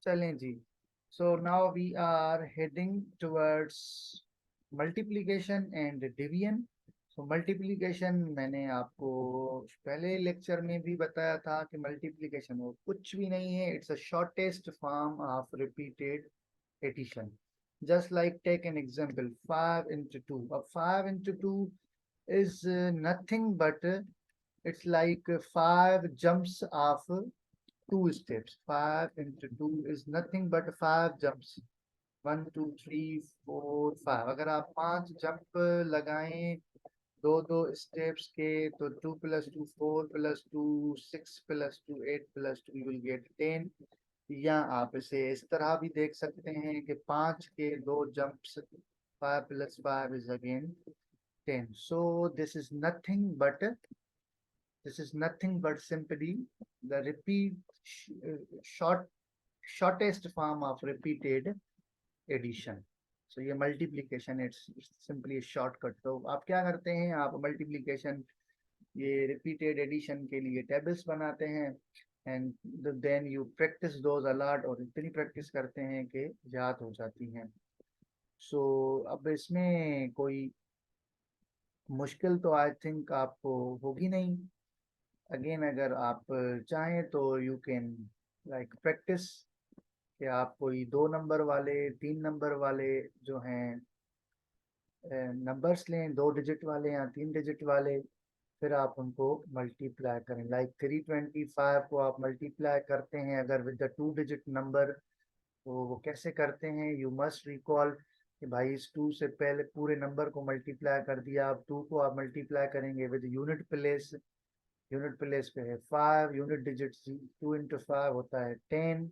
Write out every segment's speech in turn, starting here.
चलें जी। So now we are heading towards multiplication and division. So multiplication मैंने आपको पहले लेक्चर में भी बताया था कि मल्टीप्लिकेशन वो कुछ भी नहीं है, it's a shortest form of repeated addition. Just like take an example 5 into 2। अब 5 into 2 is nothing but it's like 5 jumps of 2 steps. 5 into 2 is nothing but 5 jumps. 1 2 3 4 5। अगर आप 5 जंप लगाएं दो दो स्टेप्स के, तो 2 + 2 4 + 2 6 + 2 8 + 2 यू विल गेट 10। या आप इसे इस तरह भी देख सकते हैं कि 5 के 2 jumps, 5 + 5 is again 10। So this is nothing but simply the repeat short shortest form of repeated addition। सो ये मल्टीप्लीकेशन इट्स सिंपली शॉर्टकट। तो आप क्या करते हैं, आप मल्टीप्लीकेशन ये रिपीटेड एडिशन के लिए टेबल्स बनाते हैं and then you practice those a lot, और इतनी प्रैक्टिस करते हैं कि याद हो जाती हैं। सो अब इसमें कोई मुश्किल तो आई थिंक आपको होगी नहीं। अगेन अगर आप चाहें तो यू कैन लाइक प्रैक्टिस कि आप कोई 2 नंबर वाले 3 नंबर वाले जो हैं नंबर्स लें, 2 डिजिट वाले या 3 डिजिट वाले, फिर आप उनको मल्टीप्लाई करें। लाइक 325 को आप मल्टीप्लाई करते हैं अगर विद द 2 डिजिट नंबर, तो वो कैसे करते हैं, यू मस्ट रिकॉल कि भाई इस 2 से पहले पूरे नंबर को मल्टीप्लाई कर दिया, अब 2 को आप मल्टीप्लाई करेंगे with unit place. Unit place पे है 5, यूनिट डिजिट 2 × 5 होता है 10।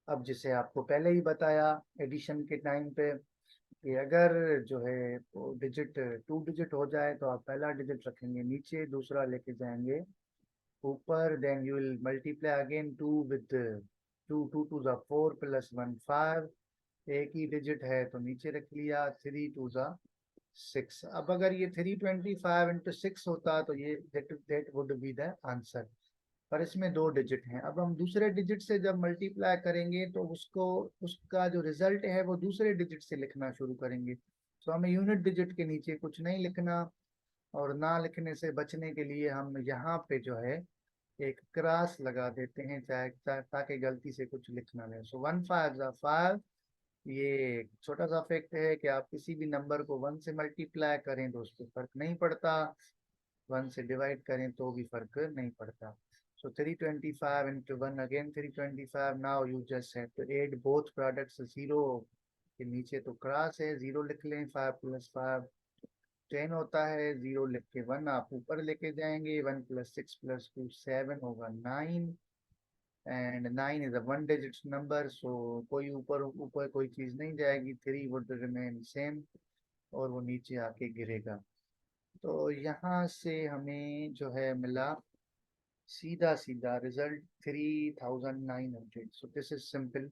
अब जिसे आपको पहले ही बताया एडिशन के टाइम पे कि अगर जो है वो डिजिट 2 डिजिट हो जाए तो आप पहला डिजिट रखेंगे नीचे, दूसरा लेके जाएंगे ऊपर, then you will multiply again 2 with 2। 2 × 2 = 4 + 1 5। एक ही डिजिट है तो नीचे रख लिया, 3 × 2 = 6। अब अगर ये 325 × 6 होता तो ये that would be the answer. पर इसमें 2 डिजिट हैं। अब हम दूसरे डिजिट से जब मल्टीप्लाई करेंगे तो उसको उसका जो रिजल्ट है वो दूसरे डिजिट से लिखना शुरू करेंगे। तो हमें यूनिट डिजिट के नीचे कुछ नहीं लिखना, और ना लिखने से बचने के लिए हम यहाँ पे जो है एक क्रॉस लगा देते हैं, चाहे ताकि गलती से कुछ लिखना नहीं। सो 1 5 = 5। ये छोटा सा फैक्ट है कि आप किसी भी नंबर को 1 से मल्टीप्लाई करें तो उस पर फर्क नहीं पड़ता, 1 से डिवाइड करें तो भी फर्क नहीं पड़ता। So 325 into 1 again 325। Now you just have to add both products 0 के नीचे तो क्रॉस है, 0 लिख लें। 5 + 5 10 होता है, 0 लिख के 1 आप ऊपर लेके जाएंगे। 1 + 6 + 2 7 होगा 9, and 9 is a 1 digit number. So कोई ऊपर ऊपर कोई चीज नहीं जाएगी, 3 वुड रिमेन सेम और वो नीचे आके गिरेगा। तो यहाँ से हमें जो है मिला सीधा सीधा result 3900। So this is simple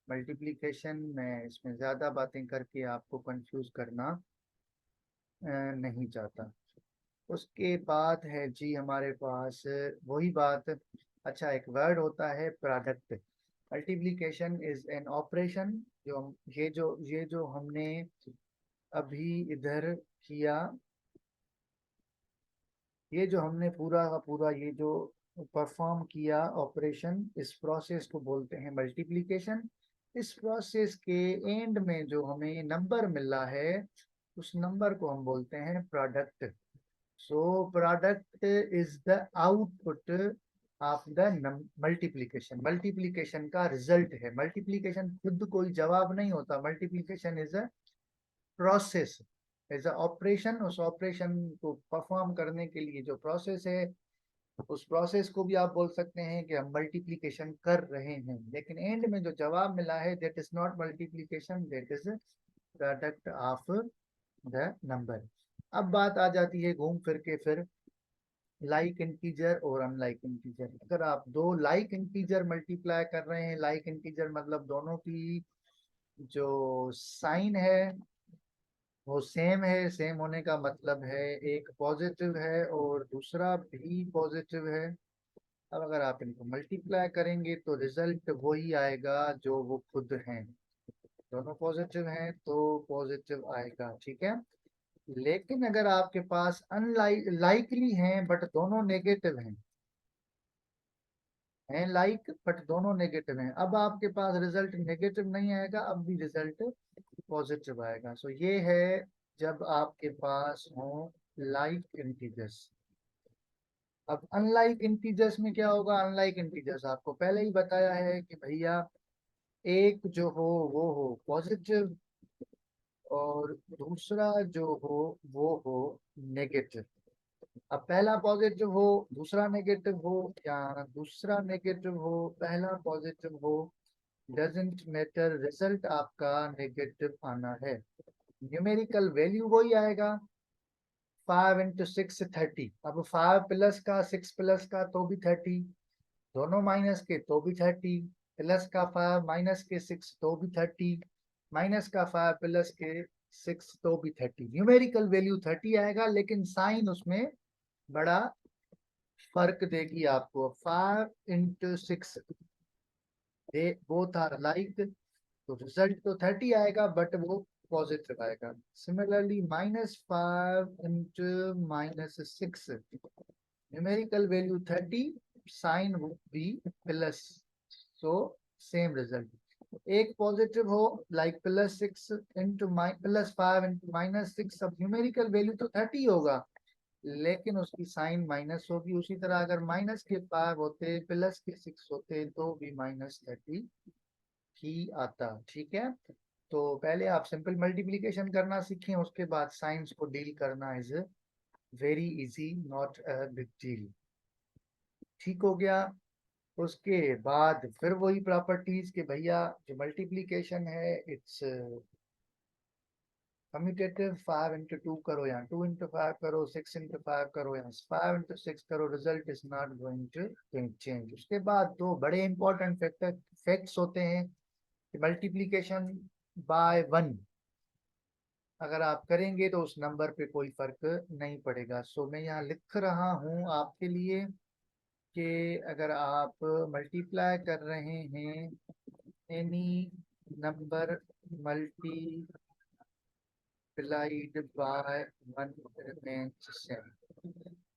multiplication. मैं इसमें ज़्यादा बातें करके आपको कंफ्यूज करना नहीं चाहता। उसके बाद है जी हमारे पास वही बात। अच्छा, एक वर्ड होता है product. Multiplication is an operation. जो हम ये जो हमने अभी इधर किया, ये जो हमने पूरा का पूरा ये जो परफॉर्म किया ऑपरेशन, इस प्रोसेस को बोलते हैं मल्टीप्लिकेशन। इस प्रोसेस के एंड में जो हमें नंबर मिला है उस नंबर को हम बोलते हैं product. So product is the output of the multiplication. Multiplication का रिजल्ट है। मल्टीप्लिकेशन खुद कोई जवाब नहीं होता, multiplication is a process, as a operation. उस ऑपरेशन को परफॉर्म करने के लिए जो प्रोसेस है, उस प्रोसेस को भी आप बोल सकते हैं कि हम मल्टीप्लिकेशन कर रहे हैं, लेकिन एंड में जो जवाब मिला है that is not multiplication, that is product of the number. अब बात आ जाती है घूम फिर के फिर लाइक इंटीजर और अनलाइक इंटीजर। अगर आप दो लाइक इंटीजर मल्टीप्लाई कर रहे हैं, लाइक इंटीजर मतलब दोनों की जो साइन है वो सेम है। सेम होने का मतलब है एक पॉजिटिव है और दूसरा भी पॉजिटिव है। अब अगर आप इनको मल्टीप्लाई करेंगे तो रिजल्ट वही आएगा जो वो खुद हैं। दोनों पॉजिटिव हैं तो पॉजिटिव आएगा, ठीक है। लेकिन अगर आपके पास लाइकली हैं बट दोनों नेगेटिव हैं लाइक बट दोनों नेगेटिव हैं, अब आपके पास रिजल्ट नेगेटिव नहीं आएगा, अब भी रिजल्ट पॉजिटिव आएगा। सो ये है जब आपके पास हो लाइक इंटीजर्स। अब अनलाइक इंटीजर्स में क्या होगा? अनलाइक इंटीजर्स आपको पहले ही बताया है कि भैया एक जो हो वो हो पॉजिटिव और दूसरा जो हो वो हो नेगेटिव। अब पहला पॉजिटिव हो दूसरा नेगेटिव हो या दूसरा नेगेटिव हो पहला पॉजिटिव हो, डजेंट मैटर, रिजल्ट आपका नेगेटिव आना है। न्यूमेरिकल वैल्यू वही आएगा, 5 × 6 30। अब 5 प्लस का 6 प्लस का तो भी 30, दोनों माइनस के तो भी 30, प्लस का 5 माइनस के 6 तो भी 30, माइनस का 5 प्लस के 6 तो भी 30। न्यूमेरिकल वैल्यू 30 आएगा, लेकिन साइन उसमें बड़ा फर्क देगी आपको। 5 × 6 दे बोथ आर लाइक, तो रिजल्ट तो 30 आएगा बट वो पॉजिटिव आएगा। Similarly -5 × -6 numerical value 30, sign would be plus, so same result. एक पॉजिटिव हो लाइक +6 × -5 अब न्यूमेरिकल वैल्यू तो 30 होगा लेकिन उसकी साइन माइनस होगी। उसी तरह अगर -5 होते +6 होते तो भी -30 ही आता, ठीक है। तो पहले आप सिंपल मल्टीप्लिकेशन करना सीखें, उसके बाद साइंस को डील करना is very easy, not a big deal. ठीक हो गया। उसके बाद फिर वही प्रॉपर्टीज के भैया जो मल्टीप्लिकेशन है इट्स कम्यूटेटिव, 5 × 2 करो या 2 × 5 करो, 6 × 5 करो या 5 × 6 करो, result is not going to change. उसके बाद दो बड़े इंपॉर्टेंट फैक्ट्स होते हैं कि मल्टीप्लिकेशन बाय 1 अगर आप करेंगे तो उस नंबर पे कोई फर्क नहीं पड़ेगा। सो मैं यहाँ लिख रहा हूँ आपके लिए कि अगर आप मल्टीप्लाई कर रहे हैं any number multiplied by 1 remains same,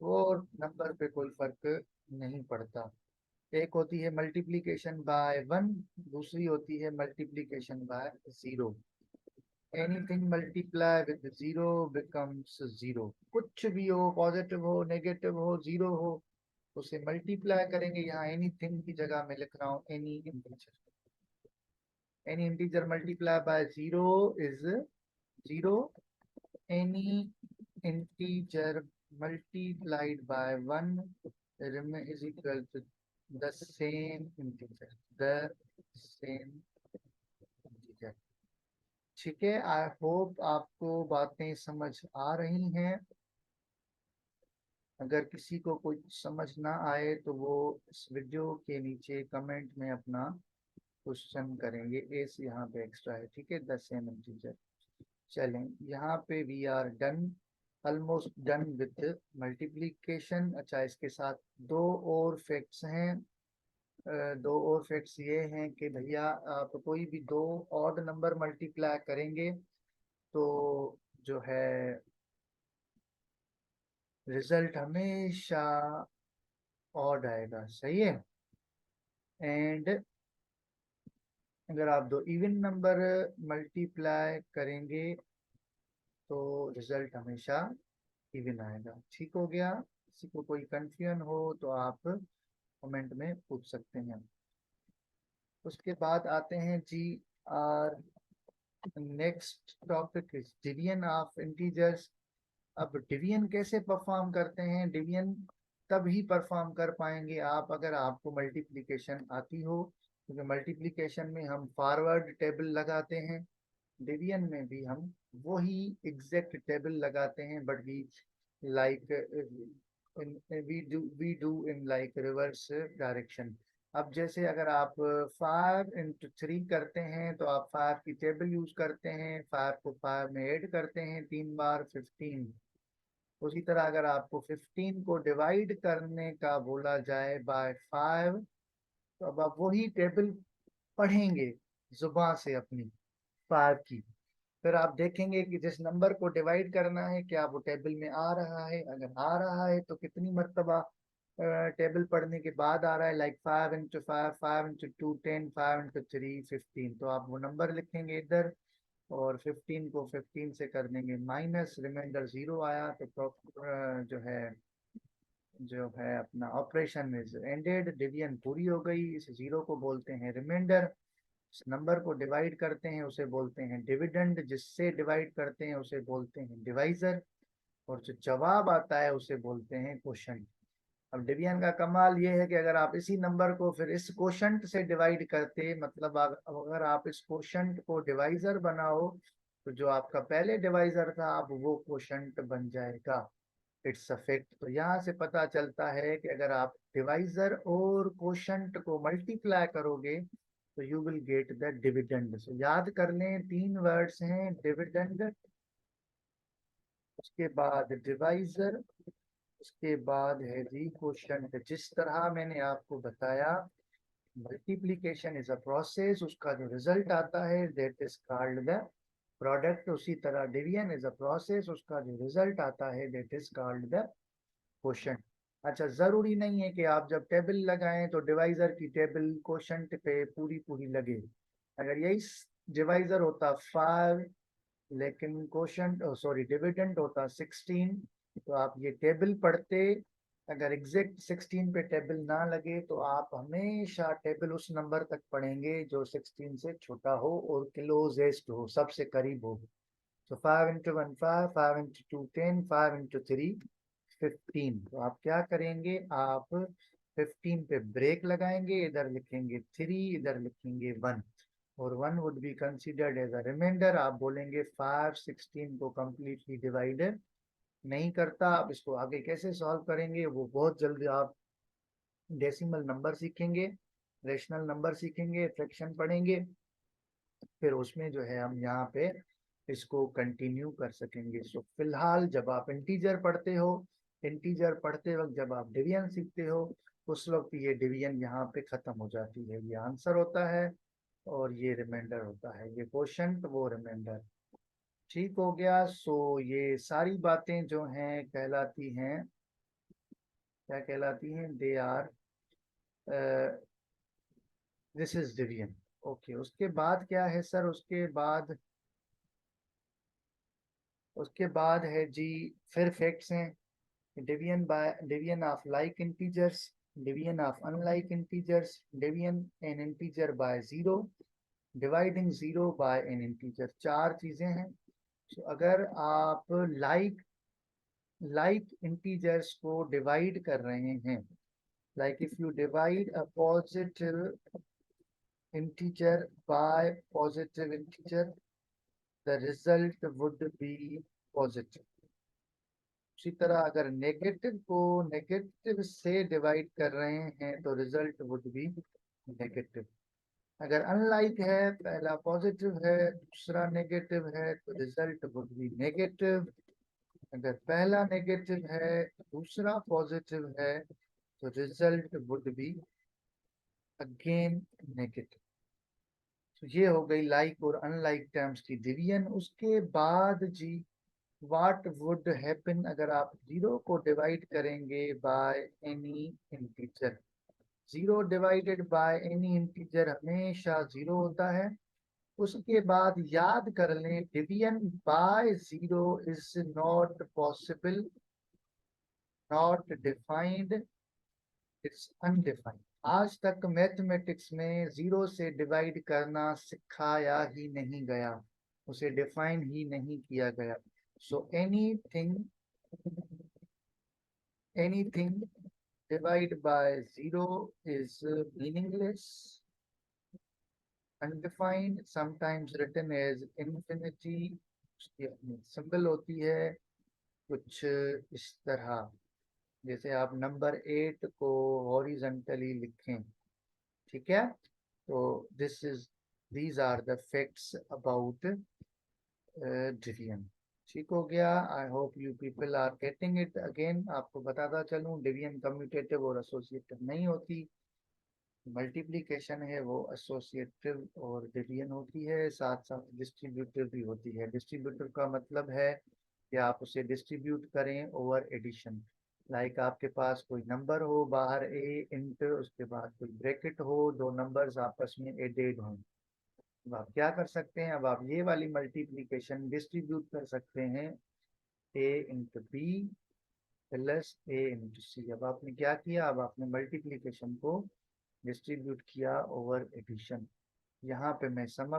वो नंबर पे कोई फर्क नहीं पड़ता। एक होती है मल्टीप्लिकेशन बाय 1, दूसरी होती है multiplication bye 0। Anything multiply with 0 becomes 0। कुछ भी हो, पॉजिटिव हो नेगेटिव हो जीरो हो, उसे मल्टीप्लाई करेंगे। यहाँ एनीथिंग की जगह में लिख रहा हूँ any integer. Any integer multiply by 0 is 0। Any integer multiplied by 1 is equal to the same integer, the same integer. ठीक है, आई होप आपको बातें समझ आ रही हैं। अगर किसी को कुछ समझ ना आए तो वो इस वीडियो के नीचे कमेंट में अपना क्वेश्चन करेंगे। एस यहाँ पे एक्स्ट्रा है, ठीक है, द सेम इंटीजर। चलें, यहाँ पे we are done, almost done with multiplication. अच्छा, इसके साथ दो और फैक्ट्स हैं। दो और फैक्ट्स ये हैं कि भैया आप कोई भी दो ऑड नंबर मल्टीप्लाई करेंगे तो जो है रिजल्ट हमेशा ऑड आएगा, सही है। एंड अगर आप दो इवन नंबर मल्टीप्लाई करेंगे तो रिजल्ट हमेशा इवन आएगा। ठीक हो गया। किसी को कोई कंफ्यूजन हो तो आप कमेंट में पूछ सकते हैं। उसके बाद आते हैं जी our next topic is division of integers. अब डिवीजन कैसे परफॉर्म करते हैं? डिवीजन तभी परफॉर्म कर पाएंगे आप अगर आपको मल्टीप्लिकेशन आती हो, क्योंकि मल्टीप्लिकेशन में हम फॉरवर्ड टेबल लगाते हैं, डिवीजन में भी हम वही एग्जैक्ट टेबल लगाते हैं, but we like we do in like reverse direction. अब जैसे अगर आप 5 × 3 करते हैं तो आप 5 की टेबल यूज करते हैं, 5 को 5 में ऐड करते हैं 3 बार 15, उसी तरह अगर आपको 15 को डिवाइड करने का बोला जाए बाय 5, तो अब आप वही टेबल पढ़ेंगे जुबान से अपनी 5 की। फिर आप देखेंगे कि जिस नंबर को डिवाइड करना है क्या वो टेबल में आ रहा है। अगर आ रहा है तो कितनी मरतबा टेबल पढ़ने के बाद आ रहा है, लाइक 5 × 5, 5 × 2 10, 5 × 3 15। तो आप वो नंबर लिखेंगे इधर, और 15 को 15 से कर देंगे माइनस, रिमाइंडर 0 आया तो जो है अपना ऑपरेशन इज एंडेड, डिवीजन पूरी हो गई। इस 0 को बोलते हैं रिमाइंडर। इस नंबर को डिवाइड करते हैं उसे बोलते हैं डिविडेंड, जिससे डिवाइड करते हैं उसे बोलते हैं डिवाइजर, और जो जवाब आता है उसे बोलते हैं क्वोशंट। अब डिवीजन का कमाल ये है कि अगर आप इसी नंबर को फिर इस क्वोशंट से डिवाइड करते, मतलब अगर आप इस क्वोशंट को डिवाइजर बनाओ, तो जो आपका पहले डिवाइजर था अब वो क्वोशंट बन जाएगा। It's a fact. तो यहाँ से पता चलता है कि अगर आप डिवाइजर और क्वोशंट को मल्टीप्लाई करोगे तो you will get the dividend. So याद कर लें, 3 वर्ड्स हैं, डिविडेंड, उसके बाद डिवाइजर, उसके बाद है जी क्वोशंट। जिस तरह मैंने आपको बताया मल्टीप्लीकेशन इज अ प्रोसेस, उसका जो रिजल्ट आता है that is called the product. उसी तरह डिवीजन इज अ प्रोसेस, उसका जो रिजल्ट आता है that is called the quotient. अच्छा, जरूरी नहीं है कि आप जब टेबल लगाएं तो डिवाइजर की टेबल क्वोशंट पे पूरी पूरी लगे। अगर यही डिवाइजर होता 5, लेकिन क्वोशंट सॉरी डिविडेंड होता 16, तो आप ये टेबल पढ़ते। अगर एग्जैक्ट 16 पे टेबल ना लगे तो आप हमेशा टेबल उस नंबर तक पढ़ेंगे जो 16 से छोटा हो और क्लोजेस्ट हो, सबसे करीब हो। तो 5 × 1 5, 5 × 2 10, 5 × 3 15। तो आप क्या करेंगे, आप 15 पे ब्रेक लगाएंगे, इधर लिखेंगे 3, इधर लिखेंगे 1, और 1 would be considered as a reminder. आप बोलेंगे 5 16 को कंप्लीटली डिवाइडेड नहीं करता। आप इसको आगे कैसे सॉल्व करेंगे वो बहुत जल्दी आप डेसिमल नंबर सीखेंगे, रेशनल नंबर सीखेंगे, फ्रैक्शन पढ़ेंगे, फिर उसमें जो है हम यहाँ पे इसको कंटिन्यू कर सकेंगे। सो फिलहाल जब आप इंटीजर पढ़ते हो, इंटीजर पढ़ते वक्त जब आप डिवीजन सीखते हो, उस वक्त ये डिवीजन यहाँ पे खत्म हो जाती है। ये आंसर होता है और ये रिमाइंडर होता है, ये क्वोशंट वो रिमाइंडर। ठीक हो गया। सो ये सारी बातें जो हैं कहलाती हैं, क्या कहलाती हैं, they are, this is division. Okay, उसके बाद क्या है सर, उसके बाद है जी फिर फैक्ट्स हैं। Division of like integers, division of unlike integers, division an integer by 0, dividing 0 by an integer. 4 चीजें हैं। तो अगर आप लाइक लाइक इंटीजर्स को डिवाइड कर रहे हैं, like if you divide a positive integer by positive integer, the result would be positive. उसी तरह अगर नेगेटिव को नेगेटिव से डिवाइड कर रहे हैं तो रिजल्ट वुड बी नेगेटिव। अगर अनलाइक है, पहला पॉजिटिव है दूसरा नेगेटिव है, तो रिजल्ट वुड बी नेगेटिव। अगर पहला नेगेटिव है दूसरा पॉजिटिव है, तो result would be again negative. तो ये हो गई लाइक और अनलाइक टर्म्स की डिवीजन। उसके बाद जी व्हाट वुड हैपन अगर आप 0 को डिवाइड करेंगे by any integer. 0 divided by any integer हमेशा 0 होता है। उसके बाद याद कर लें, division bye 0 is not possible, not defined, it's undefined. आज तक मैथमेटिक्स में 0 से डिवाइड करना सिखाया ही नहीं गया, उसे डिफाइन ही नहीं किया गया। So anything divide by 0 is meaningless, undefined, sometimes written as infinity। उसकी अपनी सिंबल होती है कुछ इस तरह, जैसे आप नंबर 8 को हॉरिजेंटली लिखें। ठीक है, तो these are the facts about division. ठीक हो गया। I hope you people are getting it. Again आपको बताता चलूं, डिवीजन कम्यूटेटिव और एसोसिएटिव नहीं होती। मल्टीप्लिकेशन है वो एसोसिएटिव और डिवीजन होती है, साथ साथ डिस्ट्रीब्यूटिव भी होती है। डिस्ट्रीब्यूटिव का मतलब है कि आप उसे डिस्ट्रीब्यूट करें ओवर एडिशन। लाइक आपके पास कोई नंबर हो, बाहर ए इंट, उसके बाद कोई ब्रैकेट हो, दो नंबर्स आपस में एडेड हों। अब आप क्या कर सकते हैं, अब आप ये वाली मल्टीप्लिकेशन डिस्ट्रीब्यूट कर सकते हैं, ए इंटू बी प्लस ए इंटू सी। अब आपने क्या किया, अब आपने मल्टीप्लिकेशन को डिस्ट्रीब्यूट किया ओवर एडिशन। यहाँ पे मैं सम